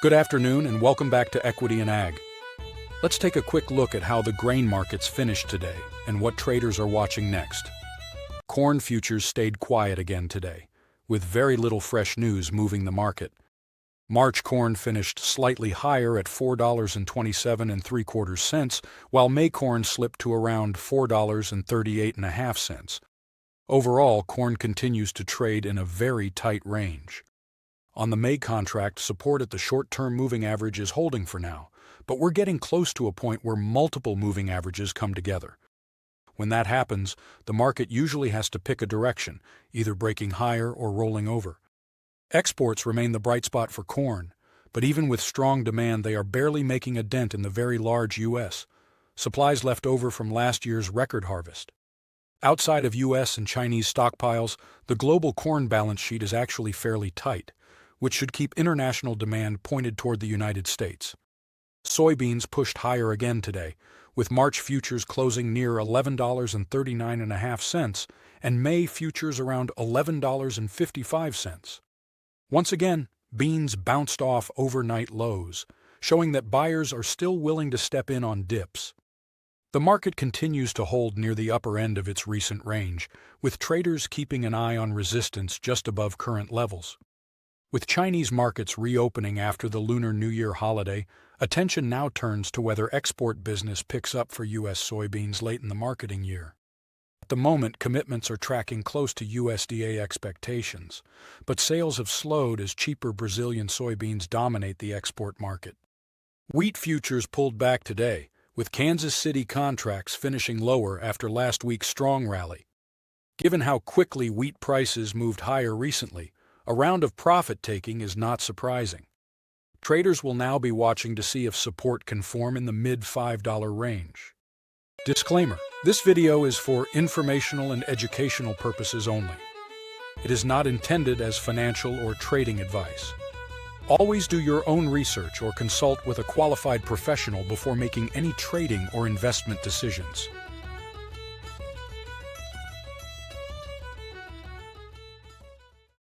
Good afternoon and welcome back to Equity and Ag. Let's take a quick look at how the grain markets finished today and what traders are watching next. Corn futures stayed quiet again today, with very little fresh news moving the market. March corn finished slightly higher at $4.2775, while May corn slipped to around $4.38.5. Overall, corn continues to trade in a very tight range. On the May contract, support at the short-term moving average is holding for now, but we're getting close to a point where multiple moving averages come together. When that happens, the market usually has to pick a direction, either breaking higher or rolling over. Exports remain the bright spot for corn, but even with strong demand, they are barely making a dent in the very large U.S. supplies left over from last year's record harvest. Outside of U.S. and Chinese stockpiles, the global corn balance sheet is actually fairly tight, which should keep international demand pointed toward the United States. Soybeans pushed higher again today, with March futures closing near $11.39.5 and May futures around $11.55. Once again, beans bounced off overnight lows, showing that buyers are still willing to step in on dips. The market continues to hold near the upper end of its recent range, with traders keeping an eye on resistance just above current levels. With Chinese markets reopening after the Lunar New Year holiday, attention now turns to whether export business picks up for U.S. soybeans late in the marketing year. At the moment, commitments are tracking close to USDA expectations, but sales have slowed as cheaper Brazilian soybeans dominate the export market. Wheat futures pulled back today, with Kansas City contracts finishing lower after last week's strong rally. Given how quickly wheat prices moved higher recently, a round of profit-taking is not surprising. Traders will now be watching to see if support can form in the mid-$5 range. Disclaimer: this video is for informational and educational purposes only. It is not intended as financial or trading advice. Always do your own research or consult with a qualified professional before making any trading or investment decisions.